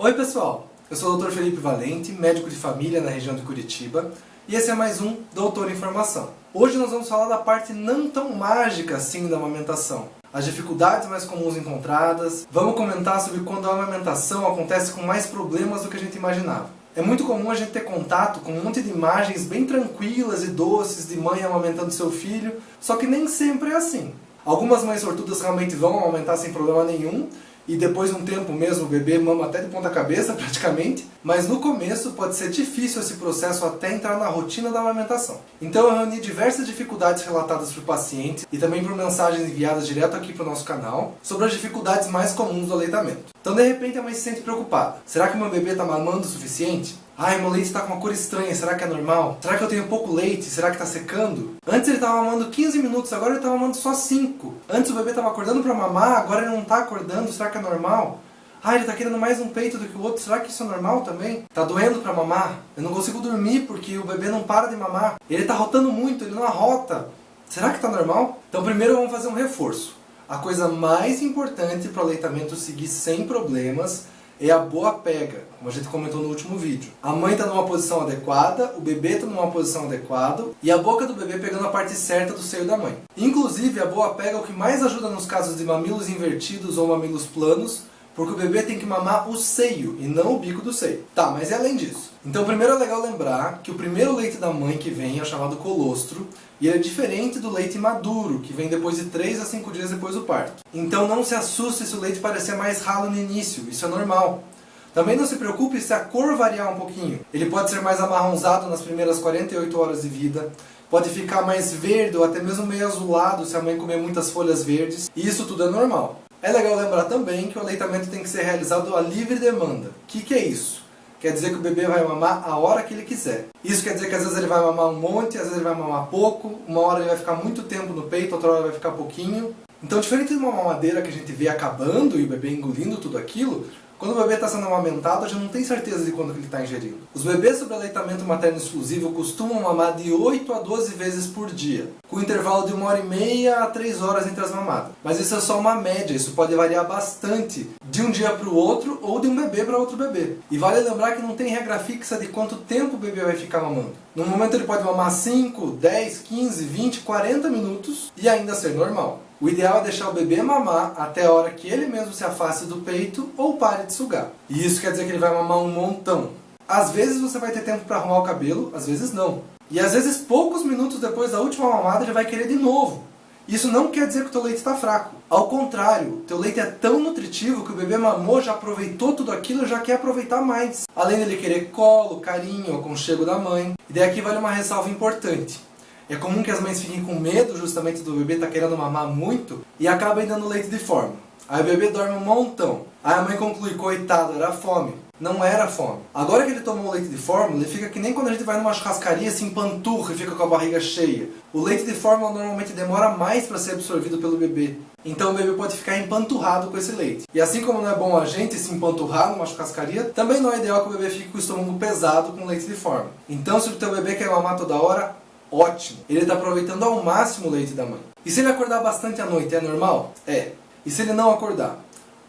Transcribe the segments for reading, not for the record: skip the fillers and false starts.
Oi pessoal, eu sou o Dr. Felipe Valente, médico de família na região de Curitiba, e esse é mais um Doutor Informação. Hoje nós vamos falar da parte não tão mágica assim da amamentação, as dificuldades mais comuns encontradas, vamos comentar sobre quando a amamentação acontece com mais problemas do que a gente imaginava. É muito comum a gente ter contato com um monte de imagens bem tranquilas e doces de mãe amamentando seu filho, só que nem sempre é assim. Algumas mães sortudas realmente vão amamentar sem problema nenhum, e depois de um tempo mesmo o bebê mama até de ponta cabeça praticamente, mas no começo pode ser difícil esse processo até entrar na rotina da amamentação. Então eu reuni diversas dificuldades relatadas por pacientes e também por mensagens enviadas direto aqui para o nosso canal sobre as dificuldades mais comuns do aleitamento. Então de repente a mãe se sente preocupada. Será que meu bebê está mamando o suficiente? Ai, meu leite está com uma cor estranha, será que é normal? Será que eu tenho pouco leite? Será que está secando? Antes ele estava mamando 15 minutos, agora ele está mamando só 5. Antes o bebê estava acordando para mamar, agora ele não está acordando, será que é normal? Ah, ele está querendo mais um peito do que o outro, será que isso é normal também? Tá doendo para mamar? Eu não consigo dormir porque o bebê não para de mamar. Ele está rotando muito, ele não arrota. Será que está normal? Então primeiro vamos fazer um reforço. A coisa mais importante para o aleitamento seguir sem problemas é a boa pega, como a gente comentou no último vídeo. A mãe está numa posição adequada, o bebê está numa posição adequada e a boca do bebê pegando a parte certa do seio da mãe. Inclusive, a boa pega é o que mais ajuda nos casos de mamilos invertidos ou mamilos planos, porque o bebê tem que mamar o seio e não o bico do seio. Tá, mas e além disso? Então primeiro é legal lembrar que o primeiro leite da mãe que vem é chamado colostro, e ele é diferente do leite maduro, que vem depois de 3 a 5 dias depois do parto. Então não se assuste se o leite parecer mais ralo no início, isso é normal. Também não se preocupe se a cor variar um pouquinho. Ele pode ser mais amarronzado nas primeiras 48 horas de vida, pode ficar mais verde ou até mesmo meio azulado se a mãe comer muitas folhas verdes, e isso tudo é normal. É legal lembrar também que o aleitamento tem que ser realizado a livre demanda. O que é isso? Quer dizer que o bebê vai mamar a hora que ele quiser. Isso quer dizer que às vezes ele vai mamar um monte, às vezes ele vai mamar pouco, uma hora ele vai ficar muito tempo no peito, outra hora vai ficar pouquinho. Então, diferente de uma mamadeira que a gente vê acabando e o bebê engolindo tudo aquilo, quando o bebê está sendo amamentado, a gente não tem certeza de quando ele está ingerindo. Os bebês sobre aleitamento materno exclusivo costumam mamar de 8 a 12 vezes por dia, com um intervalo de 1h30 a 3 horas entre as mamadas. Mas isso é só uma média, isso pode variar bastante de um dia para o outro ou de um bebê para outro bebê. E vale lembrar que não tem regra fixa de quanto tempo o bebê vai ficar mamando. No momento ele pode mamar 5, 10, 15, 20, 40 minutos e ainda ser normal. O ideal é deixar o bebê mamar até a hora que ele mesmo se afaste do peito ou pare de sugar. E isso quer dizer que ele vai mamar um montão. Às vezes você vai ter tempo para arrumar o cabelo, às vezes não. E às vezes poucos minutos depois da última mamada ele vai querer de novo. Isso não quer dizer que o teu leite está fraco. Ao contrário, teu leite é tão nutritivo que o bebê mamou, já aproveitou tudo aquilo e já quer aproveitar mais. Além dele querer colo, carinho, aconchego da mãe. E daí aqui vale uma ressalva importante. É comum que as mães fiquem com medo justamente do bebê estar querendo mamar muito e acabem dando leite de forma. Aí o bebê dorme um montão. Aí a mãe conclui, coitado, era fome. Não era fome. Agora que ele tomou o leite de fórmula, ele fica que nem quando a gente vai numa churrascaria, se empanturra e fica com a barriga cheia. O leite de fórmula normalmente demora mais para ser absorvido pelo bebê. Então o bebê pode ficar empanturrado com esse leite. E assim como não é bom a gente se empanturrar numa churrascaria, também não é ideal que o bebê fique com o estômago pesado com leite de fórmula. Então se o teu bebê quer mamar toda hora, ótimo. Ele está aproveitando ao máximo o leite da mãe. E se ele acordar bastante à noite, é normal? É. E se ele não acordar?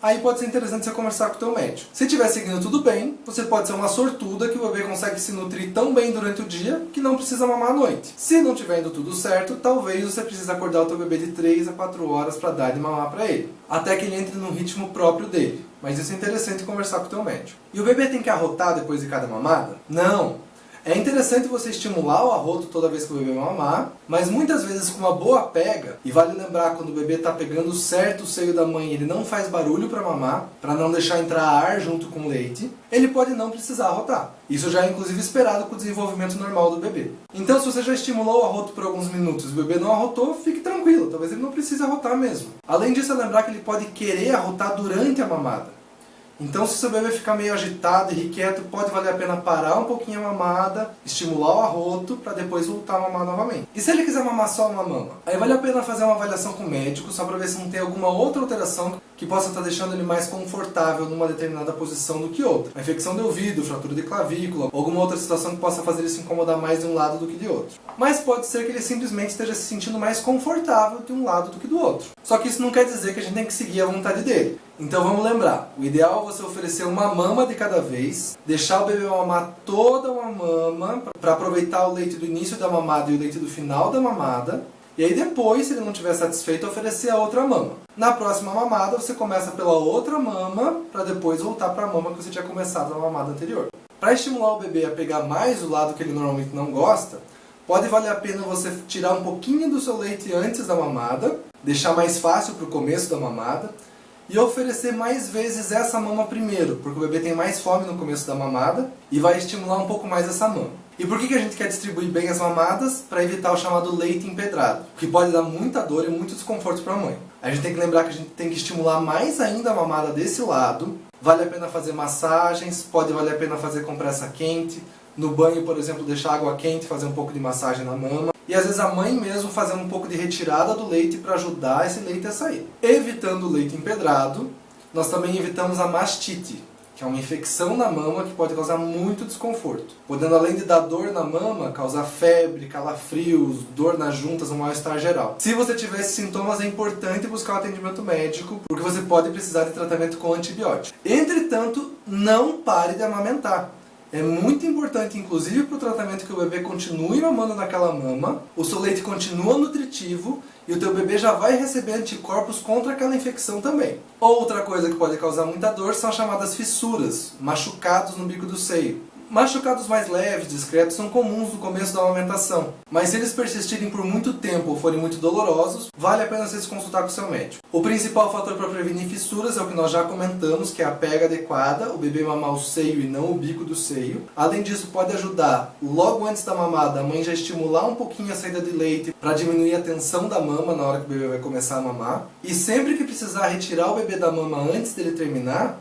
Aí pode ser interessante você conversar com o teu médico. Se estiver seguindo tudo bem, você pode ser uma sortuda que o bebê consegue se nutrir tão bem durante o dia que não precisa mamar à noite. Se não estiver indo tudo certo, talvez você precise acordar o teu bebê de 3 a 4 horas para dar de mamar para ele. Até que ele entre no ritmo próprio dele. Mas isso é interessante conversar com o teu médico. E o bebê tem que arrotar depois de cada mamada? Não! É interessante você estimular o arroto toda vez que o bebê mamar, mas muitas vezes com uma boa pega, e vale lembrar quando o bebê está pegando certo o seio da mãe, ele não faz barulho para mamar, para não deixar entrar ar junto com o leite, ele pode não precisar arrotar. Isso já é inclusive esperado com o desenvolvimento normal do bebê. Então se você já estimulou o arroto por alguns minutos e o bebê não arrotou, fique tranquilo, talvez ele não precise arrotar mesmo. Além disso, é lembrar que ele pode querer arrotar durante a mamada. Então se o seu bebê ficar meio agitado e irrequieto, pode valer a pena parar um pouquinho a mamada, estimular o arroto, para depois voltar a mamar novamente. E se ele quiser mamar só uma mama? Aí vale a pena fazer uma avaliação com o médico, só para ver se não tem alguma outra alteração que possa estar deixando ele mais confortável numa determinada posição do que outra. Uma infecção de ouvido, fratura de clavícula, ou alguma outra situação que possa fazer ele se incomodar mais de um lado do que de outro. Mas pode ser que ele simplesmente esteja se sentindo mais confortável de um lado do que do outro. Só que isso não quer dizer que a gente tem que seguir a vontade dele. Então vamos lembrar, o ideal é você oferecer uma mama de cada vez, deixar o bebê mamar toda uma mama, para aproveitar o leite do início da mamada e o leite do final da mamada. E aí depois, se ele não estiver satisfeito, oferecer a outra mama. Na próxima mamada, você começa pela outra mama, para depois voltar para a mama que você tinha começado na mamada anterior. Para estimular o bebê a pegar mais o lado que ele normalmente não gosta, pode valer a pena você tirar um pouquinho do seu leite antes da mamada, deixar mais fácil para o começo da mamada, e oferecer mais vezes essa mama primeiro, porque o bebê tem mais fome no começo da mamada e vai estimular um pouco mais essa mama. E por que a gente quer distribuir bem as mamadas? Para evitar o chamado leite empedrado, que pode dar muita dor e muito desconforto para a mãe. A gente tem que lembrar que a gente tem que estimular mais ainda a mamada desse lado. Vale a pena fazer massagens, pode valer a pena fazer compressa quente. No banho, por exemplo, deixar água quente, fazer um pouco de massagem na mama. E às vezes a mãe mesmo fazendo um pouco de retirada do leite para ajudar esse leite a sair. Evitando o leite empedrado, nós também evitamos a mastite, que é uma infecção na mama que pode causar muito desconforto, podendo, além de dar dor na mama, causar febre, calafrios, dor nas juntas, um mal-estar geral. Se você tiver esses sintomas, é importante buscar um atendimento médico, porque você pode precisar de tratamento com antibiótico. Entretanto, não pare de amamentar. É muito importante, inclusive para o tratamento, que o bebê continue mamando naquela mama, o seu leite continua nutritivo e o teu bebê já vai receber anticorpos contra aquela infecção também. Outra coisa que pode causar muita dor são as chamadas fissuras, machucados no bico do seio. Machucados mais leves, discretos, são comuns no começo da amamentação, mas se eles persistirem por muito tempo ou forem muito dolorosos, vale a pena você se consultar com o seu médico. O principal fator para prevenir fissuras é o que nós já comentamos, que é a pega adequada, o bebê mamar o seio e não o bico do seio. Além disso, pode ajudar, logo antes da mamada, a mãe já estimular um pouquinho a saída de leite para diminuir a tensão da mama na hora que o bebê vai começar a mamar. E sempre que precisar retirar o bebê da mama antes dele terminar,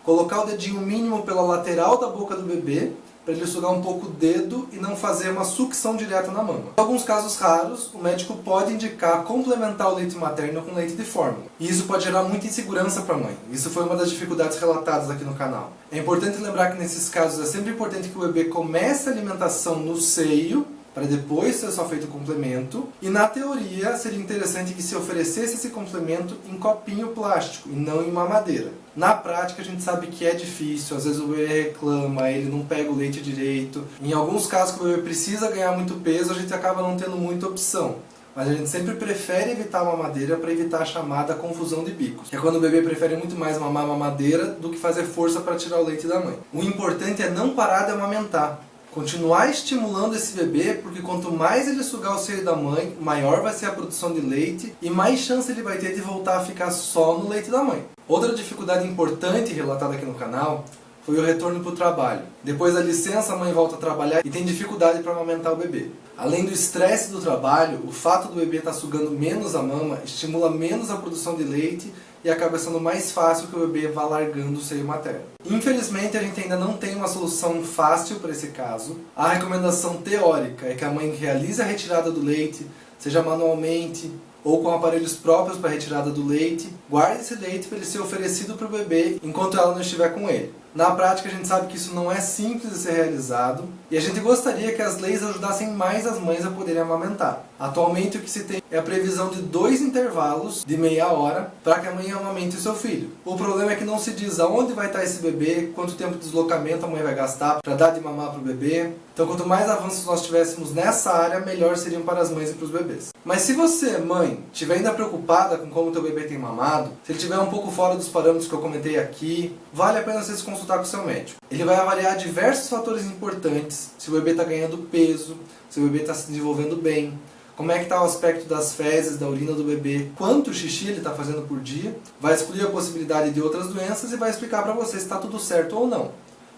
colocar o dedinho mínimo pela lateral da boca do bebê, para ele sugar um pouco o dedo e não fazer uma sucção direta na mama. Em alguns casos raros, o médico pode indicar complementar o leite materno com leite de fórmula. E isso pode gerar muita insegurança para a mãe. Isso foi uma das dificuldades relatadas aqui no canal. É importante lembrar que nesses casos é sempre importante que o bebê comece a alimentação no seio, para depois ser só feito o complemento. E na teoria seria interessante que se oferecesse esse complemento em copinho plástico e não em mamadeira. Na prática a gente sabe que é difícil, às vezes o bebê reclama, ele não pega o leite direito. Em alguns casos que o bebê precisa ganhar muito peso, a gente acaba não tendo muita opção. Mas a gente sempre prefere evitar a mamadeira para evitar a chamada confusão de bicos, que é quando o bebê prefere muito mais mamar a mamadeira do que fazer força para tirar o leite da mãe. O importante é não parar de amamentar. Continuar estimulando esse bebê, porque quanto mais ele sugar o seio da mãe, maior vai ser a produção de leite e mais chance ele vai ter de voltar a ficar só no leite da mãe. Outra dificuldade importante relatada aqui no canal foi o retorno para o trabalho. Depois da licença, a mãe volta a trabalhar e tem dificuldade para amamentar o bebê. Além do estresse do trabalho, o fato do bebê estar sugando menos a mama estimula menos a produção de leite e acaba sendo mais fácil que o bebê vá largando o seio materno. Infelizmente, a gente ainda não tem uma solução fácil para esse caso. A recomendação teórica é que a mãe realize a retirada do leite, seja manualmente ou com aparelhos próprios para retirada do leite. Guarde esse leite para ele ser oferecido para o bebê enquanto ela não estiver com ele. Na prática, a gente sabe que isso não é simples de ser realizado e a gente gostaria que as leis ajudassem mais as mães a poderem amamentar. Atualmente, o que se tem é a previsão de 2 intervalos de meia hora para que a mãe amamente o seu filho. O problema é que não se diz aonde vai estar esse bebê, quanto tempo de deslocamento a mãe vai gastar para dar de mamar para o bebê. Então, quanto mais avanços nós tivéssemos nessa área, melhor seriam para as mães e para os bebês. Mas se você, mãe, estiver ainda preocupada com como o teu bebê tem mamado, se ele estiver um pouco fora dos parâmetros que eu comentei aqui, vale a pena você se consultar com o seu médico. Ele vai avaliar diversos fatores importantes, se o bebê está ganhando peso, se o bebê está se desenvolvendo bem, como é que está o aspecto das fezes, da urina do bebê, quanto xixi ele está fazendo por dia, vai excluir a possibilidade de outras doenças e vai explicar para você se está tudo certo ou não.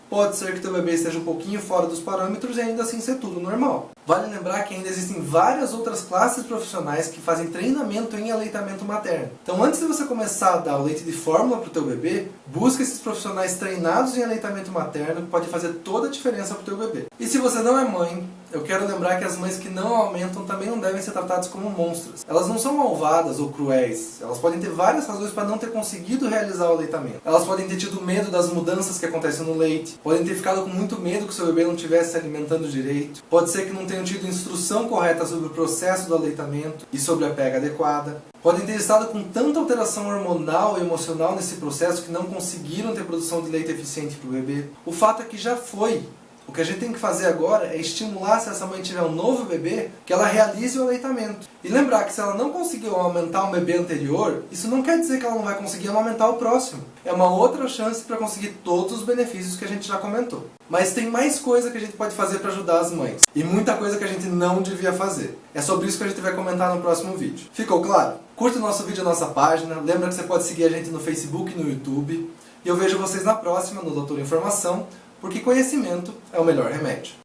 Pode ser que teu bebê esteja um pouquinho fora dos parâmetros e ainda assim ser tudo normal. Vale lembrar que ainda existem várias outras classes profissionais que fazem treinamento em aleitamento materno. Então, antes de você começar a dar o leite de fórmula para o teu bebê, busca esses profissionais treinados em aleitamento materno, que pode fazer toda a diferença para o teu bebê. E se você não é mãe, eu quero lembrar que as mães que não amamentam também não devem ser tratadas como monstros. Elas não são malvadas ou cruéis. Elas podem ter várias razões para não ter conseguido realizar o aleitamento. Elas podem ter tido medo das mudanças que acontecem no leite. Podem ter ficado com muito medo que o seu bebê não estivesse se alimentando direito. Pode ser que não tenham tido instrução correta sobre o processo do aleitamento e sobre a pega adequada. Podem ter estado com tanta alteração hormonal e emocional nesse processo que não conseguiram ter produção de leite eficiente para o bebê. O fato é que já foi. O que a gente tem que fazer agora é estimular, se essa mãe tiver um novo bebê, que ela realize o aleitamento. E lembrar que se ela não conseguiu amamentar um bebê anterior, isso não quer dizer que ela não vai conseguir amamentar o próximo. É uma outra chance para conseguir todos os benefícios que a gente já comentou. Mas tem mais coisa que a gente pode fazer para ajudar as mães. E muita coisa que a gente não devia fazer. É sobre isso que a gente vai comentar no próximo vídeo. Ficou claro? Curta o nosso vídeo na nossa página. Lembra que você pode seguir a gente no Facebook e no YouTube. E eu vejo vocês na próxima, no Doutor Informação, porque conhecimento é o melhor remédio.